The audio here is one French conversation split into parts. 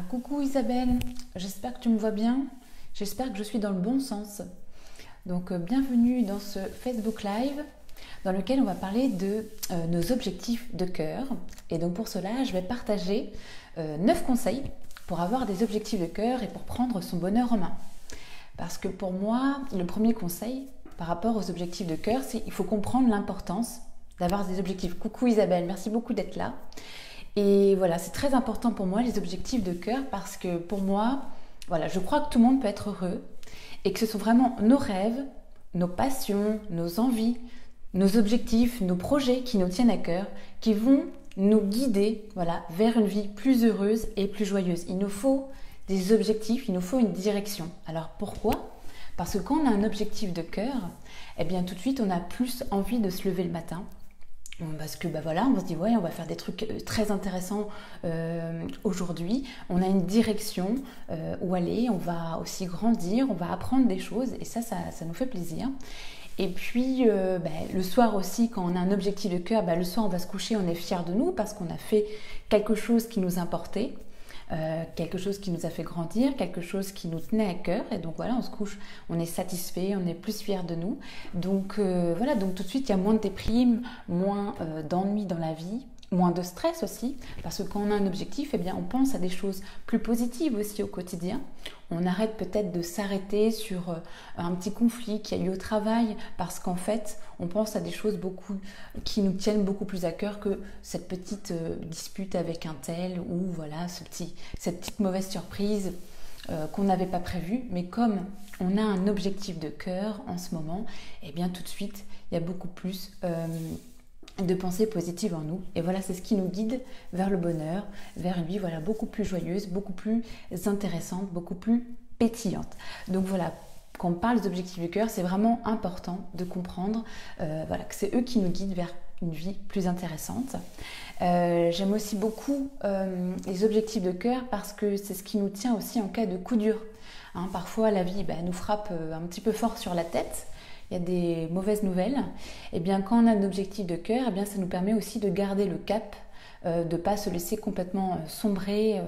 Coucou Isabelle, j'espère que tu me vois bien, j'espère que je suis dans le bon sens. Bienvenue dans ce Facebook Live dans lequel on va parler de nos objectifs de cœur. Et donc pour cela, je vais partager 9 conseils pour avoir des objectifs de cœur et pour prendre son bonheur en main. Parce que pour moi, le premier conseil par rapport aux objectifs de cœur, c'est qu'il faut comprendre l'importance d'avoir des objectifs. Coucou Isabelle, merci beaucoup d'être là. Et voilà, c'est très important pour moi les objectifs de cœur parce que pour moi, voilà, je crois que tout le monde peut être heureux et que ce sont vraiment nos rêves, nos passions, nos envies, nos objectifs, nos projets qui nous tiennent à cœur, qui vont nous guider, voilà, vers une vie plus heureuse et plus joyeuse. Il nous faut des objectifs, il nous faut une direction. Alors pourquoi ? Parce que quand on a un objectif de cœur, eh bien tout de suite on a plus envie de se lever le matin. Parce que voilà, on se dit ouais, on va faire des trucs très intéressants aujourd'hui. On a une direction où aller, on va aussi grandir, on va apprendre des choses et ça nous fait plaisir. Et puis le soir aussi, quand on a un objectif de cœur, le soir on va se coucher, on est fier de nous parce qu'on a fait quelque chose qui nous importait. Quelque chose qui nous a fait grandir, quelque chose qui nous tenait à cœur et donc voilà, on se couche, on est satisfait, on est plus fier de nous. Donc voilà, donc tout de suite il y a moins de déprime, moins d'ennui dans la vie, moins de stress aussi, parce que quand on a un objectif, eh bien on pense à des choses plus positives aussi au quotidien. On arrête peut-être de s'arrêter sur un petit conflit qui a eu au travail, parce qu'en fait, on pense à des choses qui nous tiennent beaucoup plus à cœur que cette petite dispute avec un tel ou voilà cette petite mauvaise surprise qu'on n'avait pas prévue. Mais comme on a un objectif de cœur en ce moment, eh bien tout de suite, il y a beaucoup plus de pensées positives en nous. Et voilà, c'est ce qui nous guide vers le bonheur, vers une vie voilà, beaucoup plus joyeuse, beaucoup plus intéressante, beaucoup plus pétillante. Donc voilà, quand on parle des objectifs du cœur, c'est vraiment important de comprendre voilà, que c'est eux qui nous guident vers une vie plus intéressante. J'aime aussi beaucoup les objectifs de cœur parce que c'est ce qui nous tient aussi en cas de coup dur. Parfois, la vie nous frappe un petit peu fort sur la tête. Il y a des mauvaises nouvelles, et bien quand on a un objectif de cœur, bien ça nous permet aussi de garder le cap, de ne pas se laisser complètement sombrer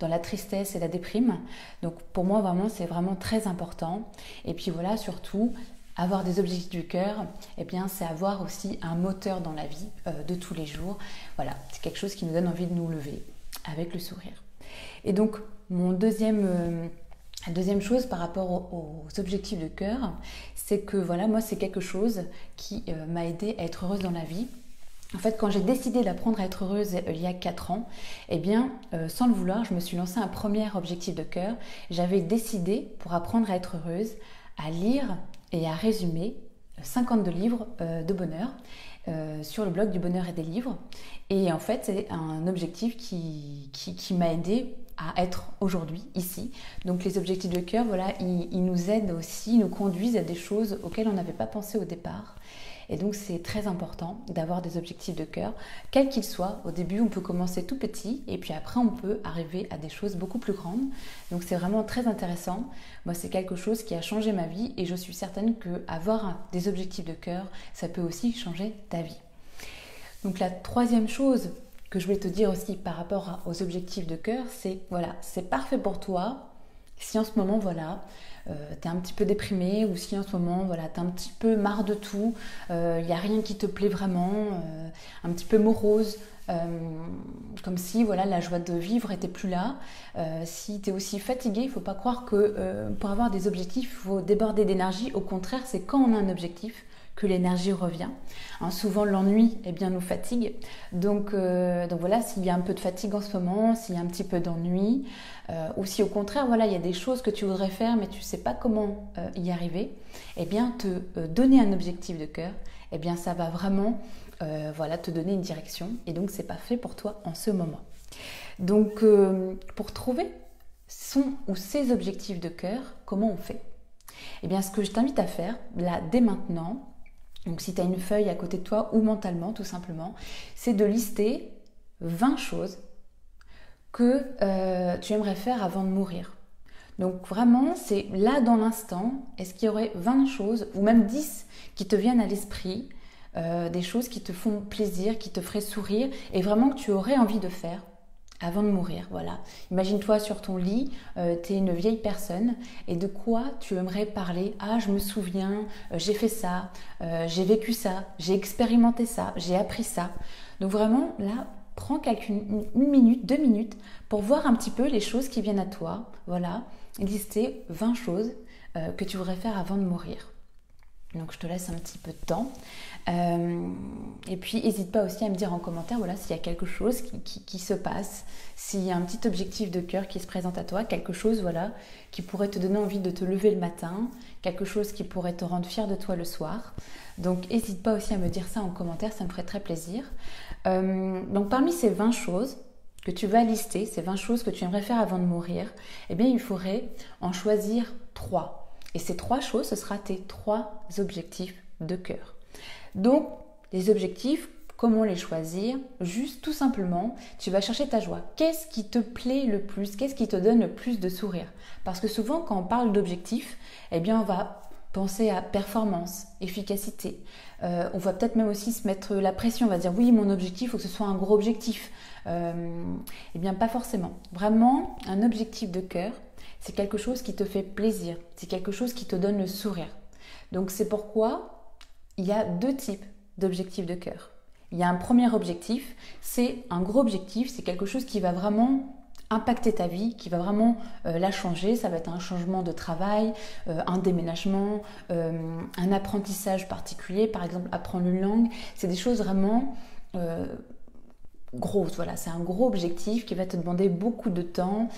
dans la tristesse et la déprime. Donc pour moi vraiment c'est vraiment très important. Et puis voilà, surtout avoir des objectifs du cœur, et bien c'est avoir aussi un moteur dans la vie de tous les jours. Voilà, c'est quelque chose qui nous donne envie de nous lever avec le sourire. Et donc mon la deuxième chose par rapport aux objectifs de cœur, c'est que voilà, moi c'est quelque chose qui m'a aidé à être heureuse dans la vie. En fait, quand j'ai décidé d'apprendre à être heureuse il y a 4 ans, eh bien, sans le vouloir, je me suis lancé un premier objectif de cœur. J'avais décidé, pour apprendre à être heureuse, à lire et à résumer 52 livres de bonheur sur le blog du bonheur et des livres. Et en fait, c'est un objectif qui m'a aidé à être aujourd'hui ici. Donc les objectifs de cœur, voilà, ils nous aident aussi, ils nous conduisent à des choses auxquelles on n'avait pas pensé au départ. Et donc c'est très important d'avoir des objectifs de cœur, quels qu'ils soient. Au début, on peut commencer tout petit et puis après, on peut arriver à des choses beaucoup plus grandes. Donc c'est vraiment très intéressant. Moi, c'est quelque chose qui a changé ma vie et je suis certaine qu'avoir des objectifs de cœur, ça peut aussi changer ta vie. Donc la troisième chose que je voulais te dire aussi par rapport aux objectifs de cœur, c'est voilà, c'est parfait pour toi si en ce moment voilà, t'es un petit peu déprimé ou si en ce moment voilà, t'es un petit peu marre de tout, il n'y a rien qui te plaît vraiment, un petit peu morose, comme si voilà, la joie de vivre était plus là. Si t'es aussi fatigué, il ne faut pas croire que pour avoir des objectifs, il faut déborder d'énergie. Au contraire, c'est quand on a un objectif que l'énergie revient. Souvent l'ennui nous fatigue. Donc voilà, s'il y a un peu de fatigue en ce moment, s'il y a un petit peu d'ennui, ou si au contraire voilà, il y a des choses que tu voudrais faire mais tu ne sais pas comment y arriver, eh bien te donner un objectif de cœur, eh bien ça va vraiment voilà, te donner une direction et donc c'est parfait pour toi en ce moment. Donc pour trouver son ou ses objectifs de cœur, comment on fait ? Eh bien ce que je t'invite à faire là dès maintenant, donc si tu as une feuille à côté de toi ou mentalement tout simplement, c'est de lister 20 choses que tu aimerais faire avant de mourir. Donc vraiment, c'est là dans l'instant, est-ce qu'il y aurait 20 choses ou même 10 qui te viennent à l'esprit, des choses qui te font plaisir, qui te feraient sourire et vraiment que tu aurais envie de faire avant de mourir, voilà. Imagine-toi sur ton lit, tu es une vieille personne et de quoi tu aimerais parler? Ah, je me souviens, j'ai fait ça, j'ai vécu ça, j'ai expérimenté ça, j'ai appris ça. Donc vraiment, là, prends une minute, 2 minutes pour voir un petit peu les choses qui viennent à toi. Voilà, lister 20 choses que tu voudrais faire avant de mourir. Donc je te laisse un petit peu de temps. Et puis n'hésite pas aussi à me dire en commentaire voilà, s'il y a quelque chose qui se passe, s'il y a un petit objectif de cœur qui se présente à toi, quelque chose voilà, qui pourrait te donner envie de te lever le matin, quelque chose qui pourrait te rendre fier de toi le soir. Donc n'hésite pas aussi à me dire ça en commentaire, ça me ferait très plaisir. Donc parmi ces 20 choses que tu vas lister, ces 20 choses que tu aimerais faire avant de mourir, eh bien il faudrait en choisir 3. Et ces 3 choses, ce sera tes 3 objectifs de cœur. Donc, les objectifs, comment les choisir? Juste tout simplement, tu vas chercher ta joie. Qu'est-ce qui te plaît le plus? Qu'est-ce qui te donne le plus de sourire? Parce que souvent, quand on parle d'objectifs, eh bien, on va penser à performance, efficacité. On va peut-être même aussi se mettre la pression. On va dire, oui, mon objectif, il faut que ce soit un gros objectif. Eh bien, pas forcément. Vraiment, un objectif de cœur, c'est quelque chose qui te fait plaisir. C'est quelque chose qui te donne le sourire. Donc, c'est pourquoi il y a 2 types d'objectifs de cœur. Il y a un premier objectif, c'est un gros objectif, c'est quelque chose qui va vraiment impacter ta vie, qui va vraiment la changer. Ça va être un changement de travail, un déménagement, un apprentissage particulier, par exemple apprendre une langue. C'est des choses vraiment grosse, voilà, c'est un gros objectif qui va te demander beaucoup de temps,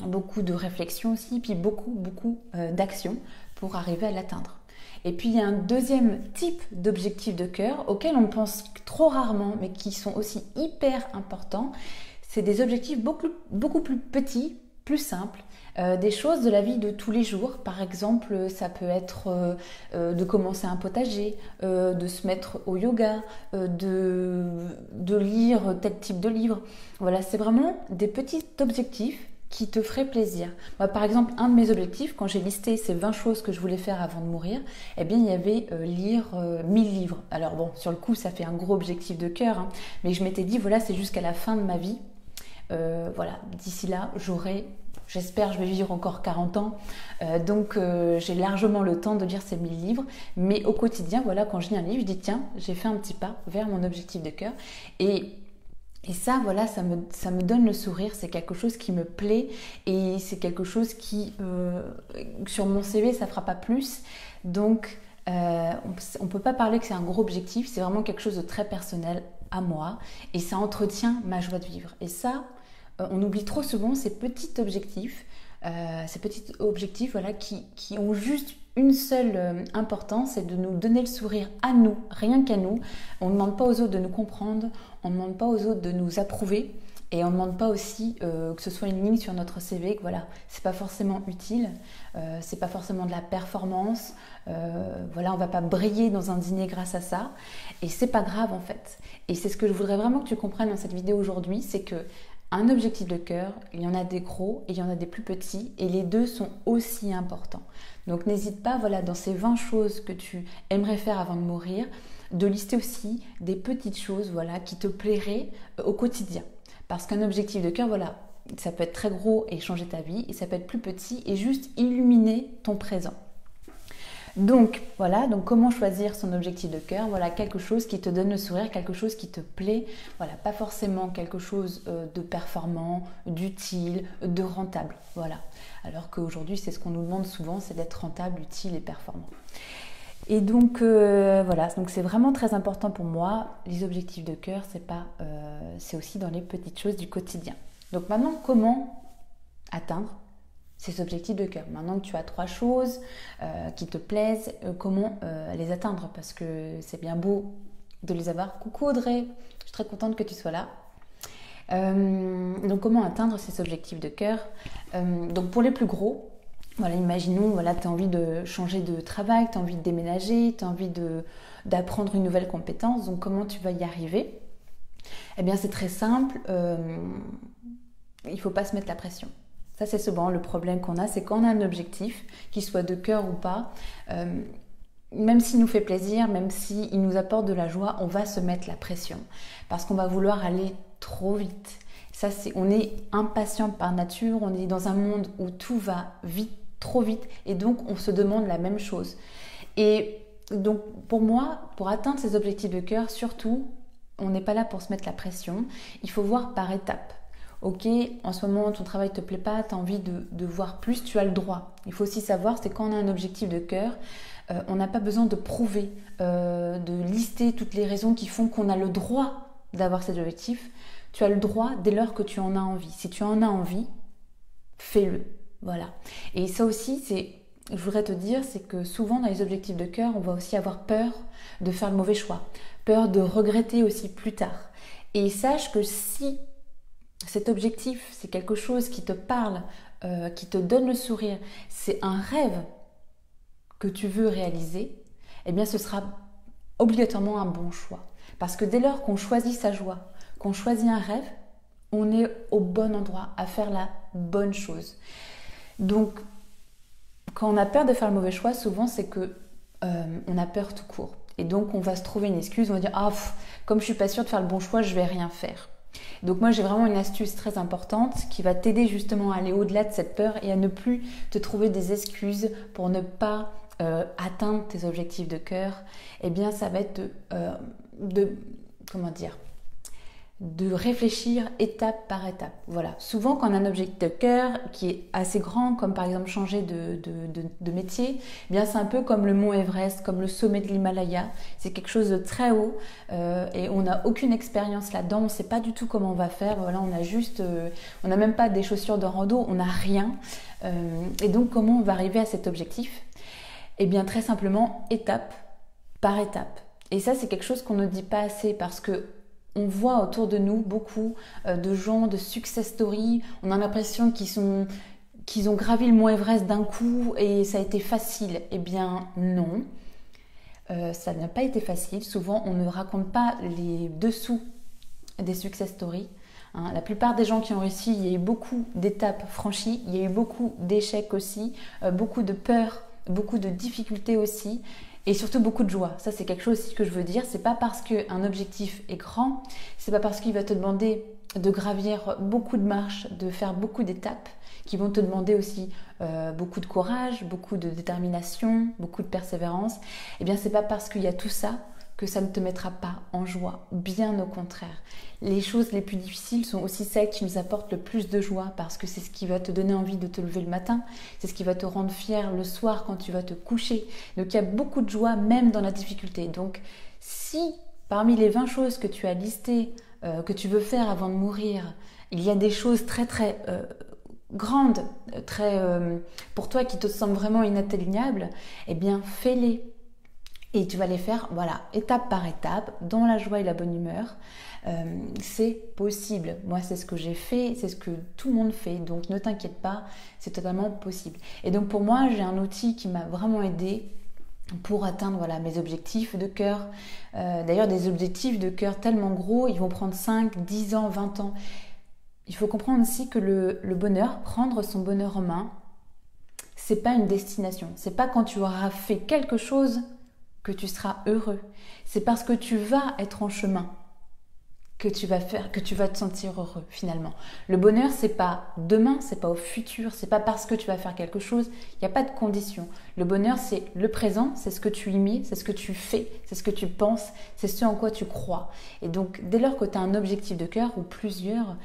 beaucoup de réflexion aussi, puis beaucoup d'action pour arriver à l'atteindre. Et puis il y a un deuxième type d'objectif de cœur auquel on pense trop rarement, mais qui sont aussi hyper importants. C'est des objectifs beaucoup plus petits, plus simples, des choses de la vie de tous les jours. Par exemple, ça peut être de commencer un potager, de se mettre au yoga, de lire tel type de livre. Voilà, c'est vraiment des petits objectifs qui te feraient plaisir. Moi, par exemple, un de mes objectifs, quand j'ai listé ces 20 choses que je voulais faire avant de mourir, eh bien, il y avait lire 1000 livres. Alors bon, sur le coup, ça fait un gros objectif de cœur, hein, mais je m'étais dit, voilà, c'est jusqu'à la fin de ma vie. Voilà, d'ici là, j'espère je vais vivre encore 40 ans, donc j'ai largement le temps de lire ces 1000 livres, mais au quotidien, voilà, quand je lis un livre, je dis tiens, j'ai fait un petit pas vers mon objectif de cœur, et ça, voilà, ça me donne le sourire, c'est quelque chose qui me plaît, et c'est quelque chose qui, sur mon CV, ça ne fera pas plus, donc on ne peut pas parler que c'est un gros objectif, c'est vraiment quelque chose de très personnel à moi, et ça entretient ma joie de vivre, et ça, on oublie trop souvent ces petits objectifs voilà, qui ont juste une seule importance, c'est de nous donner le sourire à nous, rien qu'à nous. On ne demande pas aux autres de nous comprendre, on ne demande pas aux autres de nous approuver, et on ne demande pas aussi que ce soit une ligne sur notre CV, que voilà, c'est pas forcément utile, c'est pas forcément de la performance, voilà, on va pas briller dans un dîner grâce à ça, et c'est pas grave en fait. Et c'est ce que je voudrais vraiment que tu comprennes dans cette vidéo aujourd'hui, c'est que un objectif de cœur, il y en a des gros et il y en a des plus petits, et les deux sont aussi importants. Donc n'hésite pas, voilà, dans ces 20 choses que tu aimerais faire avant de mourir, de lister aussi des petites choses, voilà, qui te plairaient au quotidien. Parce qu'un objectif de cœur, voilà, ça peut être très gros et changer ta vie, et ça peut être plus petit et juste illuminer ton présent. Donc voilà, donc comment choisir son objectif de cœur? Voilà, quelque chose qui te donne le sourire, quelque chose qui te plaît, voilà, pas forcément quelque chose de performant, d'utile, de rentable, voilà. Alors qu'aujourd'hui, c'est ce qu'on nous demande souvent, c'est d'être rentable, utile et performant. Et donc voilà, donc c'est vraiment très important pour moi. Les objectifs de cœur, c'est aussi dans les petites choses du quotidien. Donc maintenant, comment atteindre ces objectifs de cœur? Maintenant que tu as 3 choses qui te plaisent, comment les atteindre? Parce que c'est bien beau de les avoir. Coucou Audrey, je suis très contente que tu sois là. Donc comment atteindre ces objectifs de cœur? Donc pour les plus gros, voilà, imaginons, voilà, tu as envie de changer de travail, tu as envie de déménager, tu as envie d'apprendre une nouvelle compétence. Donc comment tu vas y arriver? Eh bien c'est très simple, il ne faut pas se mettre la pression. Ça, c'est souvent le problème qu'on a, c'est quand on a un objectif, qu'il soit de cœur ou pas, même s'il nous fait plaisir, même s'il nous apporte de la joie, on va se mettre la pression. Parce qu'on va vouloir aller trop vite. Ça, on est impatient par nature, on est dans un monde où tout va vite, trop vite, et donc on se demande la même chose. Et donc pour moi, pour atteindre ces objectifs de cœur, surtout, on n'est pas là pour se mettre la pression, il faut voir par étapes. Ok, en ce moment ton travail ne te plaît pas, tu as envie de voir plus, tu as le droit. Il faut aussi savoir, c'est quand on a un objectif de cœur, on n'a pas besoin de prouver, de lister toutes les raisons qui font qu'on a le droit d'avoir cet objectif. Tu as le droit dès lors que tu en as envie. Si tu en as envie, fais-le. Voilà. Et ça aussi, je voudrais te dire, c'est que souvent dans les objectifs de cœur, on va aussi avoir peur de faire le mauvais choix, peur de regretter aussi plus tard. Et sache que si cet objectif, c'est quelque chose qui te parle, qui te donne le sourire, c'est un rêve que tu veux réaliser, eh bien ce sera obligatoirement un bon choix. Parce que dès lors qu'on choisit sa joie, qu'on choisit un rêve, on est au bon endroit, à faire la bonne chose. Donc, quand on a peur de faire le mauvais choix, souvent c'est que on a peur tout court. Et donc on va se trouver une excuse, on va dire comme je suis pas sûre de faire le bon choix, je vais rien faire. Donc moi j'ai vraiment une astuce très importante qui va t'aider justement à aller au-delà de cette peur et à ne plus te trouver des excuses pour ne pas atteindre tes objectifs de cœur. Eh bien ça va être de réfléchir étape par étape. Voilà. Souvent, quand on a un objectif de cœur qui est assez grand, comme par exemple changer de métier, eh bien c'est un peu comme le mont Everest, comme le sommet de l'Himalaya. C'est quelque chose de très haut et on n'a aucune expérience là-dedans. On ne sait pas du tout comment on va faire. Voilà, on n'a même pas des chaussures de rando, on n'a rien. Et donc, comment on va arriver à cet objectif? Eh bien, très simplement, étape par étape. Et ça, c'est quelque chose qu'on ne dit pas assez parce que on voit autour de nous beaucoup de gens, de success stories. On a l'impression qu'ils ont gravi le mont Everest d'un coup et ça a été facile. Eh bien non, ça n'a pas été facile. Souvent, on ne raconte pas les dessous des success stories. La plupart des gens qui ont réussi, il y a eu beaucoup d'étapes franchies, il y a eu beaucoup d'échecs aussi, beaucoup de peurs, beaucoup de difficultés aussi. Et surtout beaucoup de joie. Ça, c'est quelque chose aussi que je veux dire. C'est pas parce qu'un objectif est grand, c'est pas parce qu'il va te demander de gravir beaucoup de marches, de faire beaucoup d'étapes, qui vont te demander aussi beaucoup de courage, beaucoup de détermination, beaucoup de persévérance. Eh bien, c'est pas parce qu'il y a tout ça que ça ne te mettra pas en joie. Bien au contraire. Les choses les plus difficiles sont aussi celles qui nous apportent le plus de joie parce que c'est ce qui va te donner envie de te lever le matin, c'est ce qui va te rendre fier le soir quand tu vas te coucher. Donc il y a beaucoup de joie même dans la difficulté. Donc si parmi les 20 choses que tu as listées, que tu veux faire avant de mourir, il y a des choses très très grandes, pour toi qui te semblent vraiment inatteignables, eh bien fais-les. Et tu vas les faire, voilà, étape par étape, dans la joie et la bonne humeur. C'est possible. Moi, c'est ce que j'ai fait, c'est ce que tout le monde fait. Donc, ne t'inquiète pas, c'est totalement possible. Et donc, pour moi, j'ai un outil qui m'a vraiment aidé pour atteindre mes objectifs de cœur. D'ailleurs, des objectifs de cœur tellement gros, ils vont prendre 5, 10 ans, 20 ans. Il faut comprendre aussi que le bonheur, prendre son bonheur en main, c'est pas une destination. C'est pas quand tu auras fait quelque chose que tu seras heureux. C'est parce que tu vas être en chemin que tu vas te sentir heureux finalement. Le bonheur, c'est pas demain, c'est pas au futur, c'est pas parce que tu vas faire quelque chose, il n'y a pas de condition. Le bonheur, c'est le présent, c'est ce que tu y mets, c'est ce que tu fais, c'est ce que tu penses, c'est ce en quoi tu crois. Et donc, dès lors que tu as un objectif de cœur ou plusieurs,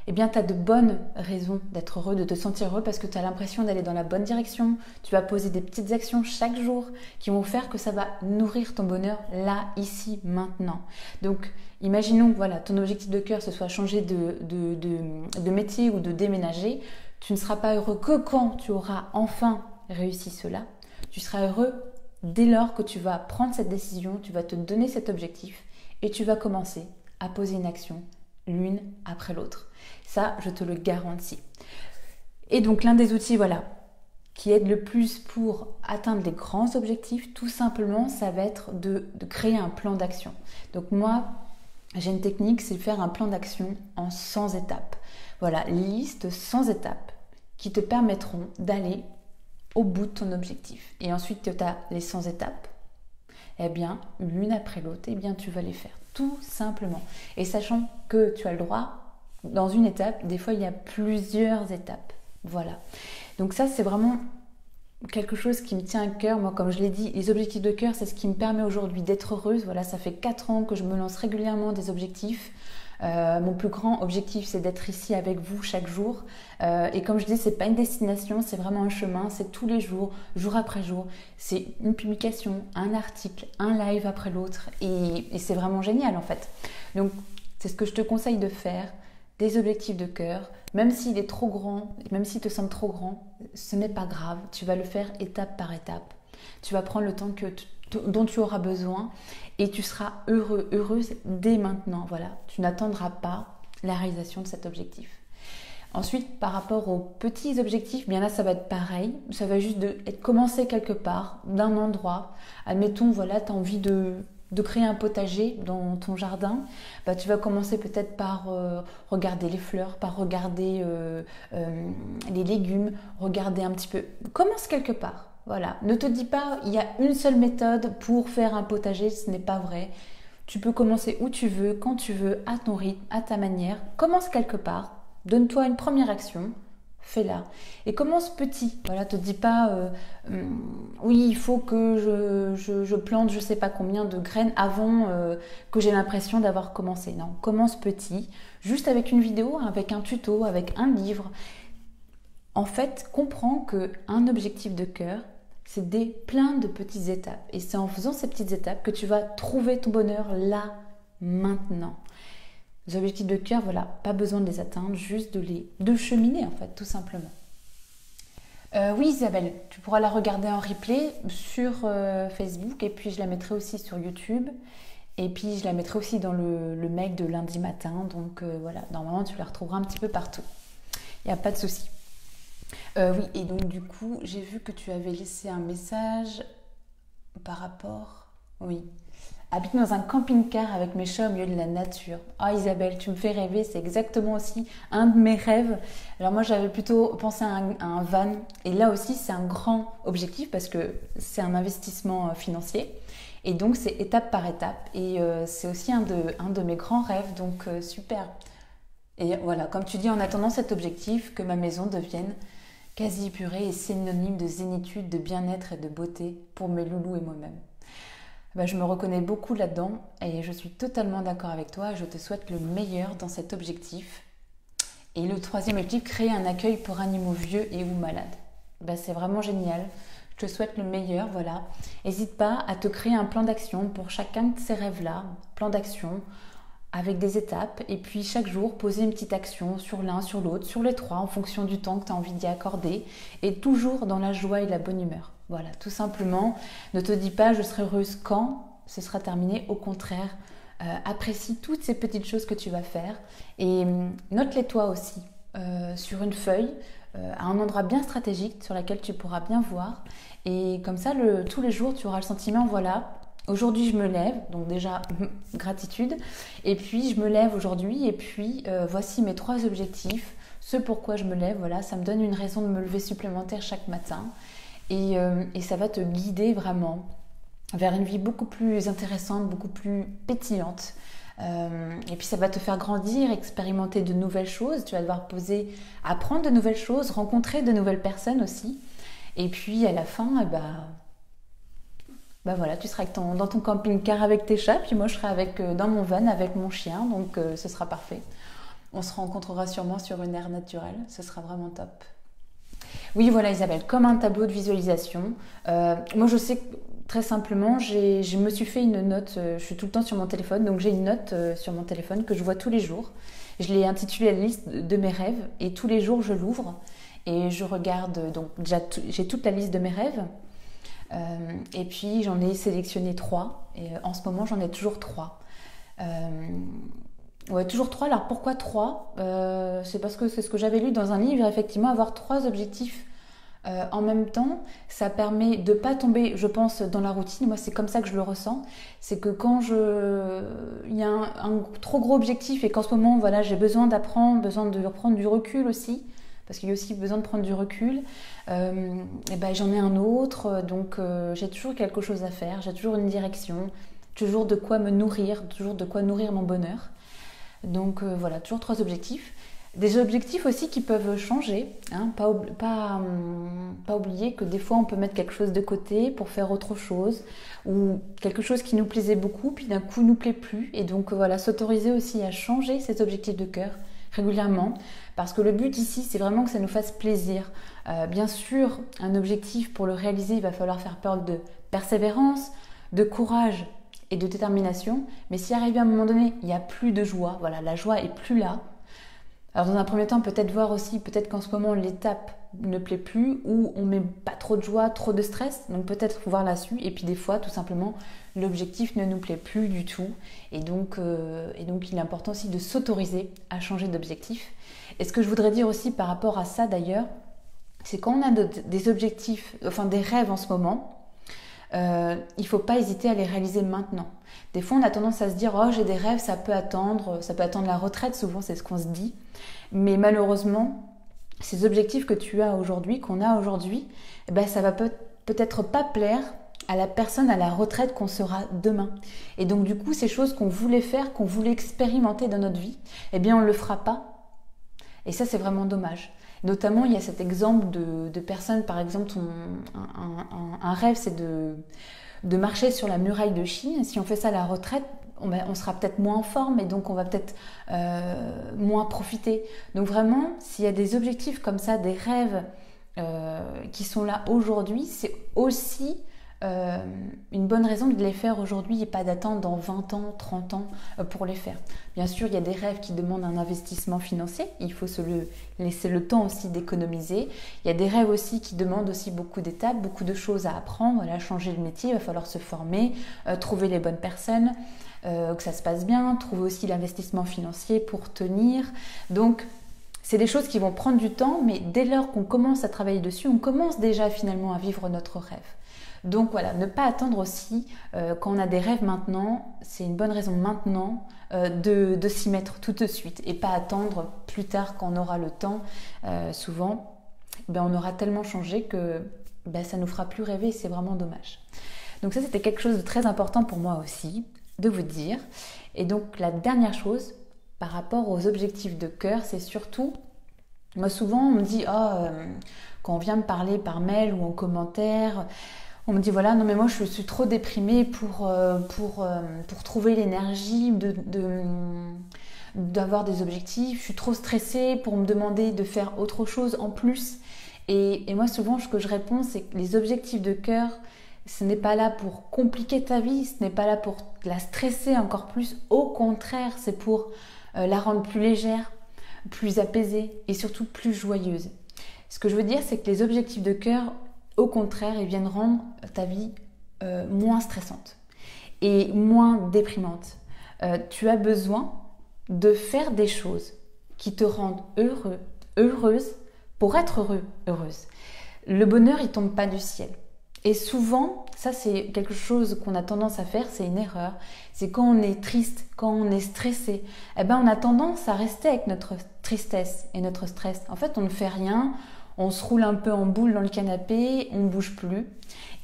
eh bien, tu as de bonnes raisons d'être heureux, de te sentir heureux parce que tu as l'impression d'aller dans la bonne direction. Tu vas poser des petites actions chaque jour qui vont faire que ça va nourrir ton bonheur là, ici, maintenant. Donc, imaginons que ton objectif de cœur, ce soit changer de métier ou de déménager. Tu ne seras pas heureux que quand tu auras enfin réussi cela. Tu seras heureux dès lors que tu vas prendre cette décision, tu vas te donner cet objectif et tu vas commencer à poser une action l'une après l'autre. Ça, je te le garantis. Et donc, l'un des outils, qui aide le plus pour atteindre les grands objectifs, tout simplement, ça va être de créer un plan d'action. Donc moi, j'ai une technique, c'est de faire un plan d'action en 100 étapes. Voilà, liste 100 étapes qui te permettront d'aller au bout de ton objectif. Et ensuite, que tu as les 100 étapes, eh bien, l'une après l'autre, tu vas les faire. Tout simplement. Et sachant que tu as le droit dans une étape, des fois il y a plusieurs étapes. Voilà. Donc ça, c'est vraiment quelque chose qui me tient à cœur. Moi, comme je l'ai dit, les objectifs de cœur, c'est ce qui me permet aujourd'hui d'être heureuse. Voilà, ça fait 4 ans que je me lance régulièrement des objectifs. Mon plus grand objectif, c'est d'être ici avec vous chaque jour. Et comme je dis, c'est pas une destination, c'est vraiment un chemin. C'est tous les jours, jour après jour. C'est une publication, un article, un live après l'autre. Et c'est vraiment génial en fait. Donc, c'est ce que je te conseille de faire. Des objectifs de cœur, même s'il est trop grand, même s'il te semble trop grand, ce n'est pas grave. Tu vas le faire étape par étape. Tu vas prendre le temps dont tu auras besoin et tu seras heureux, heureuse dès maintenant. Voilà, tu n'attendras pas la réalisation de cet objectif. Ensuite, par rapport aux petits objectifs, bien là, ça va être pareil. Ça va juste commencer quelque part, d'un endroit. Admettons, voilà, tu as envie de créer un potager dans ton jardin, bah, tu vas commencer peut-être par regarder les fleurs, par regarder les légumes, regarder un petit peu. Commence quelque part. Voilà. Ne te dis pas il y a une seule méthode pour faire un potager, ce n'est pas vrai. Tu peux commencer où tu veux, quand tu veux, à ton rythme, à ta manière. Commence quelque part. Donne-toi une première action. Fais-la. Et commence petit. Voilà, te dis pas oui, il faut que je plante je sais pas combien de graines avant que j'ai l'impression d'avoir commencé. Non, commence petit, juste avec une vidéo, avec un tuto, avec un livre. En fait, comprends qu'un objectif de cœur, c'est plein de petites étapes. Et c'est en faisant ces petites étapes que tu vas trouver ton bonheur là, maintenant. Les objectifs de cœur, voilà, pas besoin de les atteindre, juste de cheminer en fait, tout simplement. Oui Isabelle, tu pourras la regarder en replay sur Facebook et puis je la mettrai aussi sur YouTube et puis je la mettrai aussi dans le mail de lundi matin. Donc voilà, normalement tu la retrouveras un petit peu partout. Il n'y a pas de souci. Oui, et donc du coup, j'ai vu que tu avais laissé un message par rapport... Oui. Habiter dans un camping-car avec mes chats au milieu de la nature. Ah Isabelle, tu me fais rêver, c'est exactement aussi un de mes rêves. Alors moi j'avais plutôt pensé à un van et là aussi c'est un grand objectif parce que c'est un investissement financier et donc c'est étape par étape et c'est aussi un de mes grands rêves, donc super. Et voilà, comme tu dis, en attendant cet objectif, que ma maison devienne quasi épurée et synonyme de zénitude, de bien-être et de beauté pour mes loulous et moi-même. Ben, je me reconnais beaucoup là-dedans et je suis totalement d'accord avec toi. Je te souhaite le meilleur dans cet objectif. Et le troisième objectif, créer un accueil pour animaux vieux et ou malades. Ben, c'est vraiment génial. Je te souhaite le meilleur, voilà. N'hésite pas à te créer un plan d'action pour chacun de ces rêves-là. Plan d'action avec des étapes et puis chaque jour poser une petite action sur l'un, sur l'autre, sur les trois en fonction du temps que tu as envie d'y accorder et toujours dans la joie et la bonne humeur. Voilà, tout simplement, ne te dis pas je serai heureuse quand ce sera terminé. Au contraire, apprécie toutes ces petites choses que tu vas faire et note-les toi aussi sur une feuille, à un endroit bien stratégique sur lequel tu pourras bien voir. Et comme ça, tous les jours, tu auras le sentiment, voilà, aujourd'hui je me lève, donc déjà gratitude, et puis je me lève aujourd'hui et puis voici mes 3 objectifs, ce pourquoi je me lève, voilà, ça me donne une raison de me lever supplémentaire chaque matin. Et ça va te guider vraiment vers une vie beaucoup plus intéressante, beaucoup plus pétillante. Et puis ça va te faire grandir, expérimenter de nouvelles choses. Tu vas devoir apprendre de nouvelles choses, rencontrer de nouvelles personnes aussi. Et puis à la fin, voilà, tu seras dans ton camping-car avec tes chats. Puis moi, je serai dans mon van avec mon chien. Donc ce sera parfait. On se rencontrera sûrement sur une aire naturelle. Ce sera vraiment top. Oui, voilà Isabelle, comme un tableau de visualisation. Moi, je sais que très simplement, je me suis fait une note, je suis tout le temps sur mon téléphone, donc j'ai une note sur mon téléphone que je vois tous les jours. Je l'ai intitulée la liste de mes rêves et tous les jours, je l'ouvre et je regarde, donc déjà j'ai toute la liste de mes rêves et puis j'en ai sélectionné 3 et en ce moment, j'en ai toujours 3. Ouais, toujours 3. Alors pourquoi 3 ? C'est parce que c'est ce que j'avais lu dans un livre. Effectivement, avoir 3 objectifs en même temps, ça permet de ne pas tomber, je pense, dans la routine. Moi, c'est comme ça que je le ressens. C'est que quand il y a un trop gros objectif et qu'en ce moment, voilà, j'ai besoin besoin de prendre du recul aussi, parce qu'il y a aussi besoin de prendre du recul, et ben, j'en ai un autre. Donc, j'ai toujours quelque chose à faire. J'ai toujours une direction, toujours de quoi me nourrir, toujours de quoi nourrir mon bonheur. Donc voilà, toujours 3 objectifs. Des objectifs aussi qui peuvent changer, hein, pas oublier que des fois on peut mettre quelque chose de côté pour faire autre chose, ou quelque chose qui nous plaisait beaucoup, puis d'un coup nous plaît plus, et donc voilà, s'autoriser aussi à changer ces objectifs de cœur régulièrement, parce que le but ici c'est vraiment que ça nous fasse plaisir. Bien sûr, un objectif pour le réaliser, il va falloir faire preuve de persévérance, de courage et de détermination, mais si arrivé à un moment donné, il n'y a plus de joie, voilà, la joie est plus là. Alors dans un premier temps, peut-être voir aussi, peut-être qu'en ce moment l'étape ne plaît plus ou on met pas trop de joie, trop de stress, donc peut-être voir là-dessus. Et puis des fois, tout simplement, l'objectif ne nous plaît plus du tout. Et donc il est important aussi de s'autoriser à changer d'objectif. Et ce que je voudrais dire aussi par rapport à ça d'ailleurs, c'est quand on a des objectifs, enfin des rêves en ce moment, il ne faut pas hésiter à les réaliser maintenant. Des fois, on a tendance à se dire « Oh, j'ai des rêves, ça peut attendre la retraite », souvent c'est ce qu'on se dit. Mais malheureusement, ces objectifs que tu as aujourd'hui, qu'on a aujourd'hui, eh ben, ça va peut-être pas plaire à la personne à la retraite qu'on sera demain. Et donc du coup, ces choses qu'on voulait faire, qu'on voulait expérimenter dans notre vie, eh bien on ne le fera pas. Et ça, c'est vraiment dommage. Notamment, il y a cet exemple de personnes, par exemple, un rêve, c'est de marcher sur la muraille de Chine. Si on fait ça à la retraite, on sera peut-être moins en forme et donc on va peut-être moins profiter. Donc vraiment, s'il y a des objectifs comme ça, des rêves qui sont là aujourd'hui, c'est aussi une bonne raison de les faire aujourd'hui et pas d'attendre dans 20 ans, 30 ans pour les faire. Bien sûr, il y a des rêves qui demandent un investissement financier, il faut laisser le temps aussi d'économiser. Il y a des rêves aussi qui demandent aussi beaucoup d'étapes, beaucoup de choses à apprendre. Voilà, changer de métier, il va falloir se former, trouver les bonnes personnes, que ça se passe bien, trouver aussi l'investissement financier pour tenir. Donc, c'est des choses qui vont prendre du temps, mais dès lors qu'on commence à travailler dessus, on commence déjà finalement à vivre notre rêve. Donc voilà, ne pas attendre aussi, quand on a des rêves maintenant, c'est une bonne raison maintenant de s'y mettre tout de suite et pas attendre plus tard quand on aura le temps. Souvent, on aura tellement changé que ça ne nous fera plus rêver et c'est vraiment dommage. Donc ça, c'était quelque chose de très important pour moi aussi, de vous dire. Et donc la dernière chose, par rapport aux objectifs de cœur, c'est surtout, moi souvent on me dit, quand on vient me parler par mail ou en commentaire, on me dit voilà, non mais moi je suis trop déprimée pour trouver l'énergie d'avoir des objectifs, je suis trop stressée pour me demander de faire autre chose en plus. Et moi souvent ce que je réponds, c'est que les objectifs de cœur, ce n'est pas là pour compliquer ta vie, ce n'est pas là pour la stresser encore plus, au contraire c'est pour la rendre plus légère, plus apaisée et surtout plus joyeuse. Ce que je veux dire, c'est que les objectifs de cœur, au contraire, ils viennent rendre ta vie moins stressante et moins déprimante. Tu as besoin de faire des choses qui te rendent heureuse pour être heureuse. Le bonheur, il ne tombe pas du ciel. Et souvent, ça c'est quelque chose qu'on a tendance à faire, c'est une erreur. C'est quand on est triste, quand on est stressé, on a tendance à rester avec notre tristesse et notre stress. En fait, on ne fait rien. On se roule un peu en boule dans le canapé, on ne bouge plus.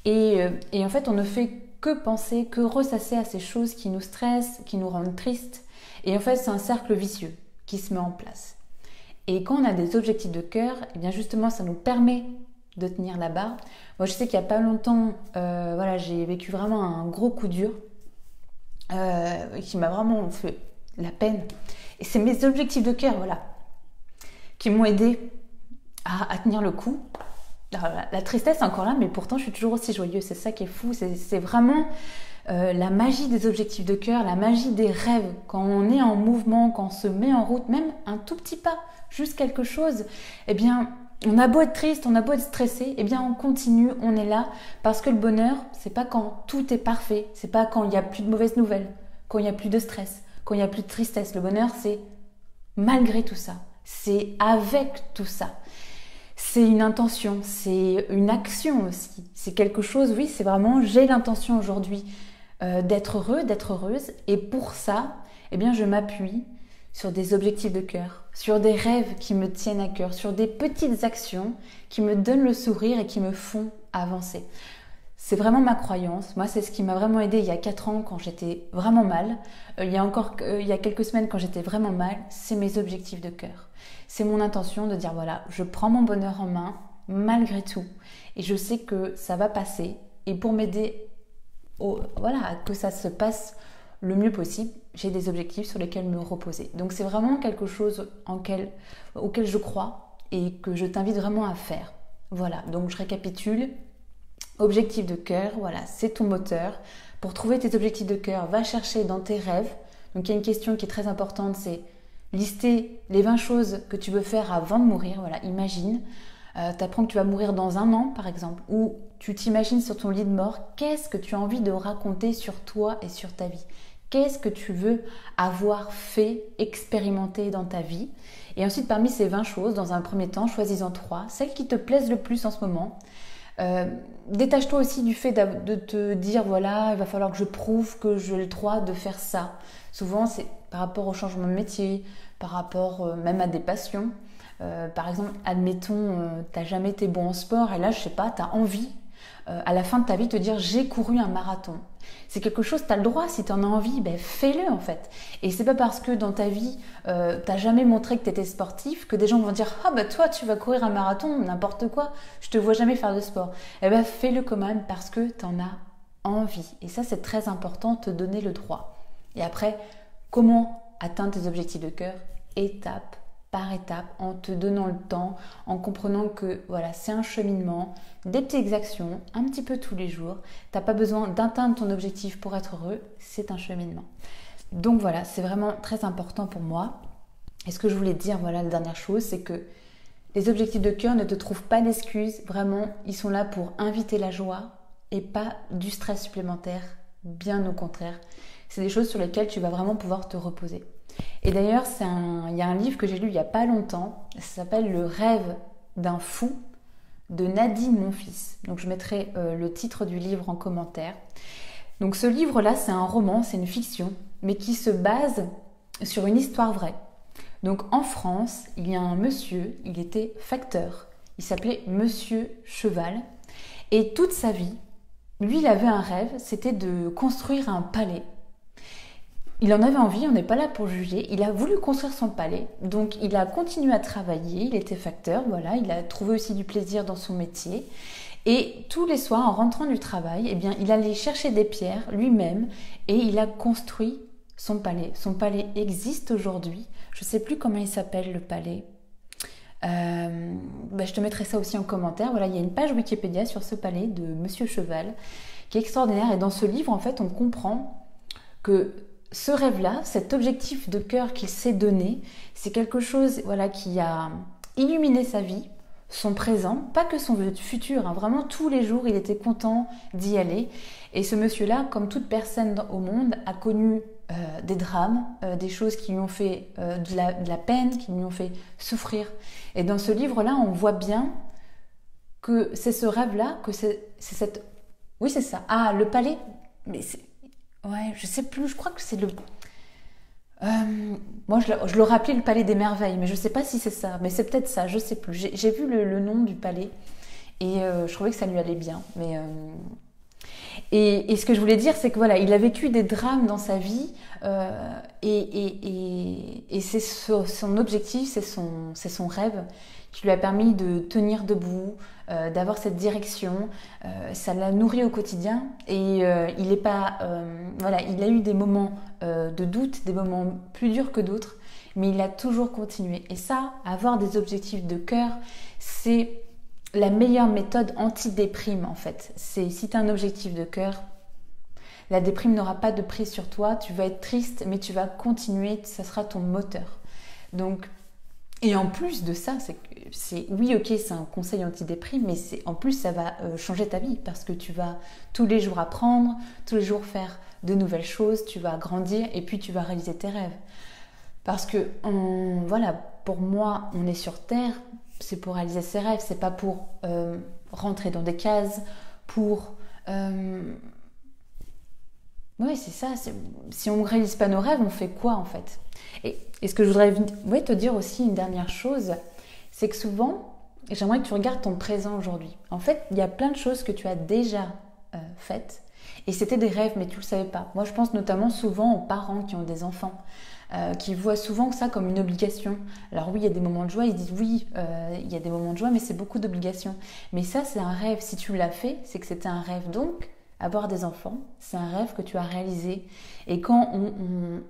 Et en fait, on ne fait que penser, que ressasser à ces choses qui nous stressent, qui nous rendent tristes. Et en fait, c'est un cercle vicieux qui se met en place. Et quand on a des objectifs de cœur, justement, ça nous permet de tenir la barre. Moi, je sais qu'il n'y a pas longtemps, j'ai vécu vraiment un gros coup dur qui m'a vraiment fait la peine. Et c'est mes objectifs de cœur, qui m'ont aidé à tenir le coup. Alors, la tristesse est encore là, mais pourtant je suis toujours aussi joyeuse. C'est ça qui est fou. C'est vraiment la magie des objectifs de cœur, la magie des rêves. Quand on est en mouvement, quand on se met en route, même un tout petit pas, juste quelque chose, on a beau être triste, on a beau être stressé, on continue, on est là. Parce que le bonheur, c'est pas quand tout est parfait, c'est pas quand il n'y a plus de mauvaises nouvelles, quand il n'y a plus de stress, quand il n'y a plus de tristesse. Le bonheur, c'est malgré tout ça, c'est avec tout ça. C'est une intention, c'est une action aussi. C'est quelque chose, oui, c'est vraiment, j'ai l'intention aujourd'hui d'être heureux, d'être heureuse. Et pour ça, je m'appuie sur des objectifs de cœur, sur des rêves qui me tiennent à cœur, sur des petites actions qui me donnent le sourire et qui me font avancer. C'est vraiment ma croyance. Moi, c'est ce qui m'a vraiment aidée il y a 4 ans quand j'étais vraiment mal. Il y a quelques semaines quand j'étais vraiment mal, c'est mes objectifs de cœur. C'est mon intention de dire voilà, je prends mon bonheur en main malgré tout. Et je sais que ça va passer. Et pour m'aider à que ça se passe le mieux possible, j'ai des objectifs sur lesquels me reposer. Donc c'est vraiment quelque chose auquel je crois et que je t'invite vraiment à faire. Voilà, donc je récapitule. Objectif de cœur, voilà, c'est ton moteur. Pour trouver tes objectifs de cœur, va chercher dans tes rêves. Donc il y a une question qui est très importante, c'est lister les 20 choses que tu veux faire avant de mourir. Voilà, imagine, t'apprends que tu vas mourir dans 1 an par exemple, ou tu t'imagines sur ton lit de mort, qu'est-ce que tu as envie de raconter sur toi et sur ta vie? Qu'est-ce que tu veux avoir fait, expérimenté dans ta vie? Et ensuite, parmi ces 20 choses, dans un premier temps, choisis-en 3, celles qui te plaisent le plus en ce moment. Détache-toi aussi du fait de te dire voilà, il va falloir que je prouve que j'ai le droit de faire ça. Souvent, c'est par rapport au changement de métier, par rapport même à des passions. Par exemple, admettons, t'as jamais été bon en sport et là, je sais pas, t'as envie à la fin de ta vie de te dire j'ai couru un marathon. C'est quelque chose, tu as le droit, si tu en as envie, ben fais-le en fait. Et c'est pas parce que dans ta vie, t'as jamais montré que tu étais sportif que des gens vont dire ah bah toi tu vas courir un marathon, n'importe quoi, je te vois jamais faire de sport. Eh ben fais-le quand même parce que tu en as envie. Et ça c'est très important, te donner le droit. Et après, comment atteindre tes objectifs de cœur? Étape par étape, en te donnant le temps, en comprenant que voilà, c'est un cheminement, des petites actions, un petit peu tous les jours. Tu n'as pas besoin d'atteindre ton objectif pour être heureux, c'est un cheminement. Donc voilà, c'est vraiment très important pour moi. Et ce que je voulais te dire, voilà, la dernière chose, c'est que les objectifs de cœur ne te trouvent pas d'excuses. Vraiment, ils sont là pour inviter la joie et pas du stress supplémentaire, bien au contraire. C'est des choses sur lesquelles tu vas vraiment pouvoir te reposer. Et d'ailleurs, il y a un livre que j'ai lu il n'y a pas longtemps, ça s'appelle Le rêve d'un fou de Nadine Monfils. Donc je mettrai le titre du livre en commentaire. Donc ce livre-là, c'est un roman, c'est une fiction, mais qui se base sur une histoire vraie. Donc en France, il y a un monsieur, il était facteur, il s'appelait Monsieur Cheval, et toute sa vie, lui, il avait un rêve, c'était de construire un palais. Il en avait envie, on n'est pas là pour juger, il a voulu construire son palais, donc il a continué à travailler, il était facteur, voilà, il a trouvé aussi du plaisir dans son métier. Et tous les soirs, en rentrant du travail, eh bien, il allait chercher des pierres lui-même et il a construit son palais. Son palais existe aujourd'hui, je ne sais plus comment il s'appelle le palais. Je te mettrai ça aussi en commentaire. Voilà, il y a une page Wikipédia sur ce palais de Monsieur Cheval qui est extraordinaire. Et dans ce livre, en fait, on comprend que ce rêve-là, cet objectif de cœur qu'il s'est donné, c'est quelque chose voilà, qui a illuminé sa vie, son présent, pas que son futur, hein, vraiment tous les jours il était content d'y aller. Et ce monsieur-là, comme toute personne au monde, a connu des drames, des choses qui lui ont fait de la peine, qui lui ont fait souffrir. Et dans ce livre-là, on voit bien que c'est ce rêve-là, que c'est cette... Oui, c'est ça. Ah, le palais, mais c'est... Ouais, je sais plus, je crois que c'est le... moi, je l'aurais appelé le palais des merveilles, mais je sais pas si c'est ça. Mais c'est peut-être ça, je sais plus. J'ai vu le nom du palais et je trouvais que ça lui allait bien. Mais, et ce que je voulais dire, c'est que voilà, il a vécu des drames dans sa vie et c'est son objectif, c'est son rêve qui lui a permis de tenir debout, d'avoir cette direction. Ça l'a nourri au quotidien et il est pas, voilà, il a eu des moments de doute, des moments plus durs que d'autres, mais il a toujours continué. Et ça, avoir des objectifs de cœur, c'est la meilleure méthode anti-déprime en fait. C'est si tu as un objectif de cœur, la déprime n'aura pas de prise sur toi, tu vas être triste, mais tu vas continuer, ça sera ton moteur. Donc, et en plus de ça, oui, ok, c'est un conseil anti-déprime, mais en plus, ça va changer ta vie parce que tu vas tous les jours apprendre, tous les jours faire de nouvelles choses, tu vas grandir et puis tu vas réaliser tes rêves. Parce que, voilà, pour moi, on est sur Terre, c'est pour réaliser ses rêves, c'est pas pour rentrer dans des cases, pour... Oui, c'est ça. Si on ne réalise pas nos rêves, on fait quoi en fait? Et ce que je voudrais te dire aussi, une dernière chose, c'est que souvent, j'aimerais que tu regardes ton présent aujourd'hui. En fait, il y a plein de choses que tu as déjà faites. Et c'était des rêves, mais tu ne le savais pas. Moi, je pense notamment souvent aux parents qui ont des enfants, qui voient souvent ça comme une obligation. Alors oui, il y a des moments de joie, ils disent oui, il y a des moments de joie, mais c'est beaucoup d'obligations. Mais ça, c'est un rêve. Si tu l'as fait, c'est que c'était un rêve. Donc, avoir des enfants, c'est un rêve que tu as réalisé. Et quand on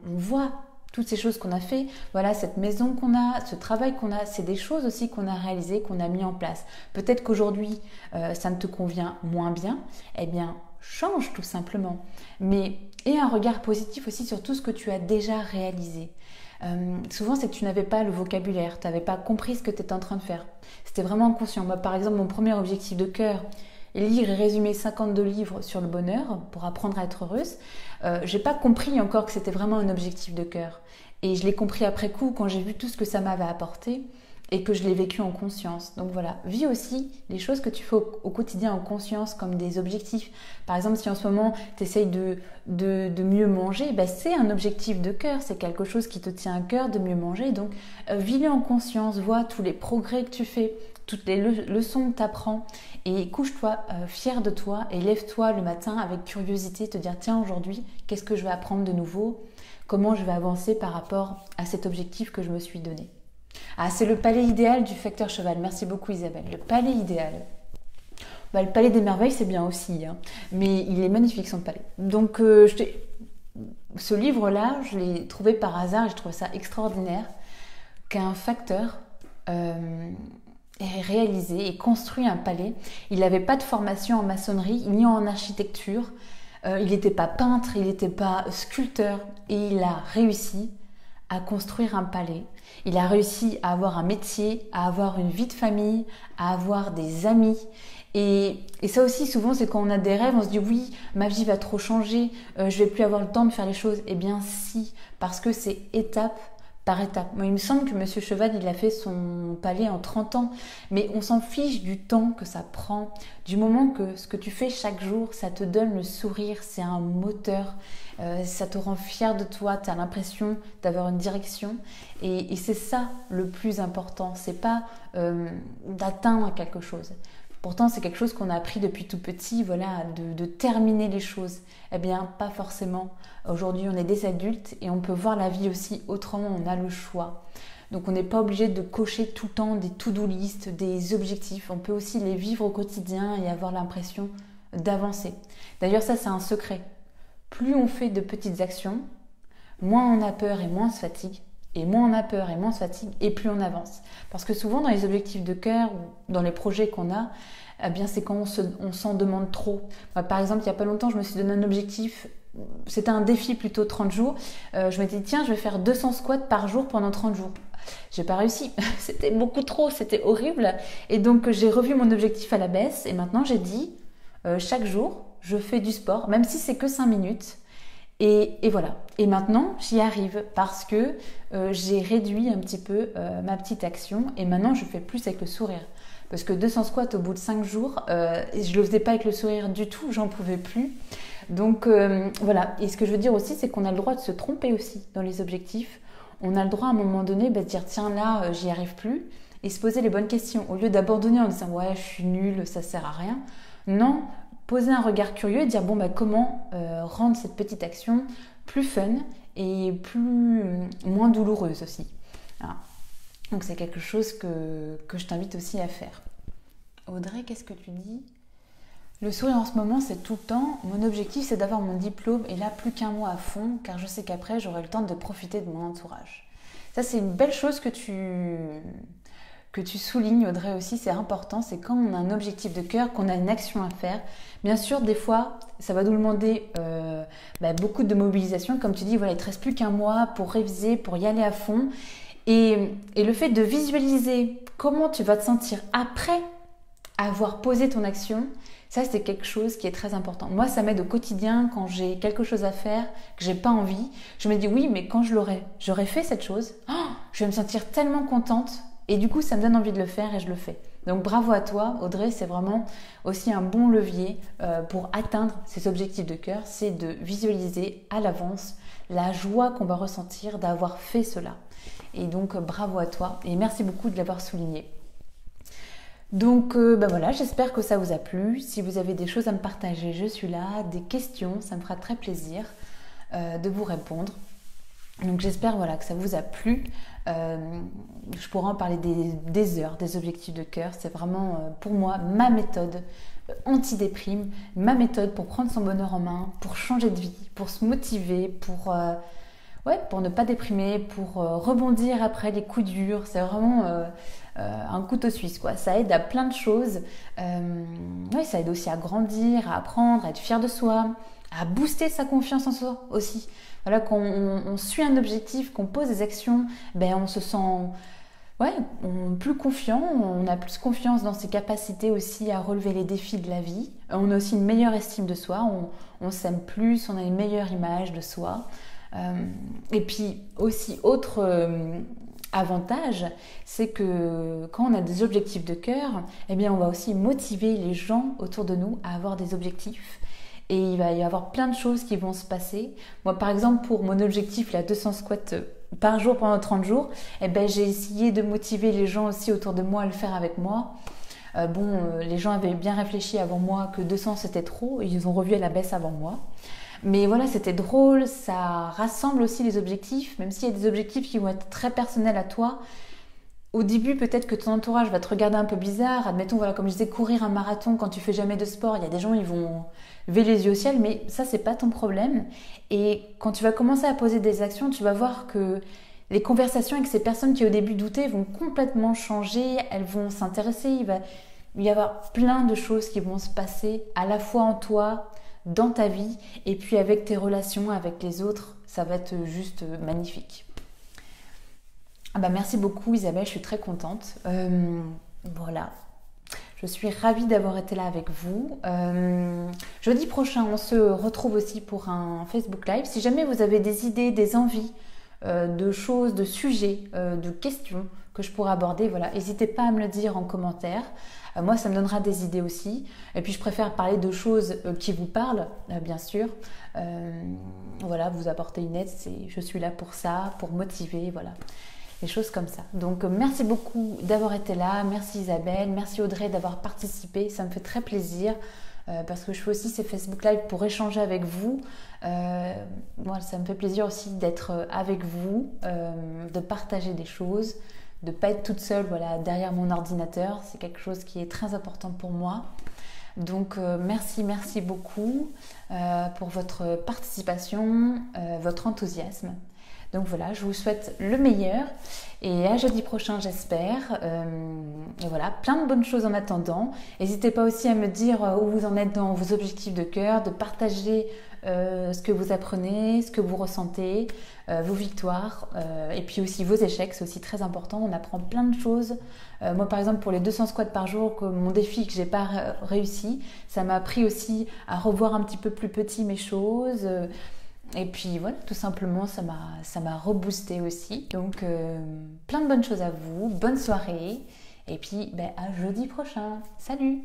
voit toutes ces choses qu'on a fait, voilà, cette maison qu'on a, ce travail qu'on a, c'est des choses aussi qu'on a réalisées, qu'on a mis en place. Peut-être qu'aujourd'hui, ça ne te convient moins bien, eh bien, change tout simplement. Mais aie un regard positif aussi sur tout ce que tu as déjà réalisé. Souvent, c'est que tu n'avais pas le vocabulaire, tu n'avais pas compris ce que tu étais en train de faire. C'était vraiment inconscient. Moi, par exemple, mon premier objectif de cœur, lire et résumer 52 livres sur le bonheur pour apprendre à être heureuse, j'ai pas compris encore que c'était vraiment un objectif de cœur. Et je l'ai compris après coup quand j'ai vu tout ce que ça m'avait apporté et que je l'ai vécu en conscience. Donc voilà, vis aussi les choses que tu fais au quotidien en conscience comme des objectifs. Par exemple, si en ce moment tu essayes de mieux manger, ben c'est un objectif de cœur, c'est quelque chose qui te tient à cœur de mieux manger. Donc vis-le en conscience, vois tous les progrès que tu fais, toutes les leçons que tu apprends et couche-toi fier de toi et lève-toi le matin avec curiosité, te dire tiens aujourd'hui, qu'est-ce que je vais apprendre de nouveau ? Comment je vais avancer par rapport à cet objectif que je me suis donné. Ah, c'est le palais idéal du facteur cheval. Merci beaucoup Isabelle. Le palais idéal. Bah, le palais des merveilles, c'est bien aussi. Hein. Mais il est magnifique son palais. Donc, ce livre-là, je l'ai trouvé par hasard et je trouve ça extraordinaire qu'un facteur ait réalisé et construit un palais. Il n'avait pas de formation en maçonnerie ni en architecture. Il n'était pas peintre, il n'était pas sculpteur et il a réussi à construire un palais. Il a réussi à avoir un métier, à avoir une vie de famille, à avoir des amis. Et ça aussi, souvent, c'est quand on a des rêves, on se dit oui, ma vie va trop changer, je vais plus avoir le temps de faire les choses. Eh bien si, parce que c'est étape par étape. Moi, il me semble que Monsieur Cheval, il a fait son palais en 30 ans, mais on s'en fiche du temps que ça prend, du moment que ce que tu fais chaque jour, ça te donne le sourire, c'est un moteur, ça te rend fier de toi, tu as l'impression d'avoir une direction, et c'est ça le plus important, c'est pas d'atteindre quelque chose. Pourtant, c'est quelque chose qu'on a appris depuis tout petit, voilà, de terminer les choses. Eh bien, pas forcément. Aujourd'hui, on est des adultes et on peut voir la vie aussi autrement, on a le choix. Donc, on n'est pas obligé de cocher tout le temps des to-do list, des objectifs. On peut aussi les vivre au quotidien et avoir l'impression d'avancer. D'ailleurs, ça, c'est un secret. Plus on fait de petites actions, moins on a peur et moins on se fatigue. Et moins on a peur et moins on se fatigue, et plus on avance. Parce que souvent, dans les objectifs de cœur ou dans les projets qu'on a, eh bien, c'est quand on s'en demande trop. Moi, par exemple, il n'y a pas longtemps, je me suis donné un objectif, c'était un défi plutôt 30 jours. Je m'étais dit, tiens, je vais faire 200 squats par jour pendant 30 jours. J'ai pas réussi, c'était beaucoup trop, c'était horrible. Et donc, j'ai revu mon objectif à la baisse, et maintenant, j'ai dit, chaque jour, je fais du sport, même si c'est que 5 minutes. Et voilà. Et maintenant, j'y arrive parce que j'ai réduit un petit peu ma petite action et maintenant, je fais plus avec le sourire. Parce que 200 squats au bout de 5 jours, je ne le faisais pas avec le sourire du tout, j'en pouvais plus. Donc voilà. Et ce que je veux dire aussi, c'est qu'on a le droit de se tromper aussi dans les objectifs. On a le droit à un moment donné de dire tiens là, j'y arrive plus et se poser les bonnes questions. Au lieu d'abandonner en disant ouais, je suis nulle, ça sert à rien. Non. Poser un regard curieux et dire bon bah comment rendre cette petite action plus fun et moins douloureuse aussi. Voilà. Donc c'est quelque chose que je t'invite aussi à faire. Audrey, qu'est-ce que tu dis ? Le sourire en ce moment c'est tout le temps. Mon objectif c'est d'avoir mon diplôme et là plus qu'un mois à fond car je sais qu'après j'aurai le temps de profiter de mon entourage. Ça c'est une belle chose que tu soulignes, Audrey, aussi, c'est important, c'est quand on a un objectif de cœur, qu'on a une action à faire. Bien sûr, des fois, ça va nous demander beaucoup de mobilisation. Comme tu dis, voilà, il ne te reste plus qu'un mois pour réviser, pour y aller à fond. Et le fait de visualiser comment tu vas te sentir après avoir posé ton action, ça, c'est quelque chose qui est très important. Moi, ça m'aide au quotidien quand j'ai quelque chose à faire, que j'ai pas envie. Je me dis oui, mais quand j'aurais fait cette chose, je vais me sentir tellement contente. Et du coup, ça me donne envie de le faire et je le fais. Donc bravo à toi, Audrey, c'est vraiment aussi un bon levier pour atteindre ces objectifs de cœur, c'est de visualiser à l'avance la joie qu'on va ressentir d'avoir fait cela. Et donc bravo à toi et merci beaucoup de l'avoir souligné. Donc voilà, j'espère que ça vous a plu. Si vous avez des choses à me partager, je suis là. Des questions, ça me fera très plaisir de vous répondre. Donc j'espère voilà, que ça vous a plu. Je pourrais en parler des heures, des objectifs de cœur. C'est vraiment pour moi ma méthode anti-déprime, ma méthode pour prendre son bonheur en main, pour changer de vie, pour se motiver, pour ne pas déprimer, pour rebondir après les coups durs. C'est vraiment un couteau suisse, quoi. Ça aide à plein de choses. Ça aide aussi à grandir, à apprendre, à être fier de soi, à booster sa confiance en soi aussi. Voilà, quand on suit un objectif, qu'on pose des actions, on se sent plus confiant, on a plus confiance dans ses capacités aussi à relever les défis de la vie. On a aussi une meilleure estime de soi, on s'aime plus, on a une meilleure image de soi. Et puis aussi, autre avantage, c'est que quand on a des objectifs de cœur, on va aussi motiver les gens autour de nous à avoir des objectifs. Et il va y avoir plein de choses qui vont se passer. Moi, par exemple, pour mon objectif, 200 squats par jour pendant 30 jours, j'ai essayé de motiver les gens aussi autour de moi à le faire avec moi. Les gens avaient bien réfléchi avant moi que 200 c'était trop. Ils ont revu à la baisse avant moi. Mais voilà, c'était drôle, ça rassemble aussi les objectifs, même s'il y a des objectifs qui vont être très personnels à toi. Au début, peut-être que ton entourage va te regarder un peu bizarre. Admettons, voilà, comme je disais, courir un marathon quand tu fais jamais de sport, il y a des gens, ils vont lever les yeux au ciel, mais ça, c'est pas ton problème. Et quand tu vas commencer à poser des actions, tu vas voir que les conversations avec ces personnes qui au début doutaient vont complètement changer, elles vont s'intéresser, il va y avoir plein de choses qui vont se passer à la fois en toi, dans ta vie, et puis avec tes relations avec les autres, ça va être juste magnifique. Merci beaucoup Isabelle, je suis très contente. Voilà, je suis ravie d'avoir été là avec vous. Jeudi prochain, on se retrouve aussi pour un Facebook Live. Si jamais vous avez des idées, des envies de choses, de sujets, de questions que je pourrais aborder, voilà, n'hésitez pas à me le dire en commentaire. Moi, ça me donnera des idées aussi. Et puis, je préfère parler de choses qui vous parlent, bien sûr. Voilà, vous apporter une aide, je suis là pour ça, pour motiver, voilà. Des choses comme ça. Donc merci beaucoup d'avoir été là, merci Isabelle, merci Audrey d'avoir participé, ça me fait très plaisir parce que je fais aussi ces Facebook Live pour échanger avec vous. Moi, ça me fait plaisir aussi d'être avec vous, de partager des choses, de ne pas être toute seule derrière mon ordinateur, c'est quelque chose qui est très important pour moi. Donc merci beaucoup pour votre participation, votre enthousiasme. Donc voilà, je vous souhaite le meilleur et à jeudi prochain j'espère. Et voilà, plein de bonnes choses en attendant. N'hésitez pas aussi à me dire où vous en êtes dans vos objectifs de cœur, de partager ce que vous apprenez, ce que vous ressentez, vos victoires et puis aussi vos échecs, c'est aussi très important. On apprend plein de choses. Moi par exemple pour les 200 squats par jour, mon défi que j'ai pas réussi, ça m'a appris aussi à revoir un petit peu plus petit mes choses. Et puis voilà, tout simplement, ça m'a reboosté aussi. Donc, plein de bonnes choses à vous, bonne soirée. Et puis, à jeudi prochain. Salut!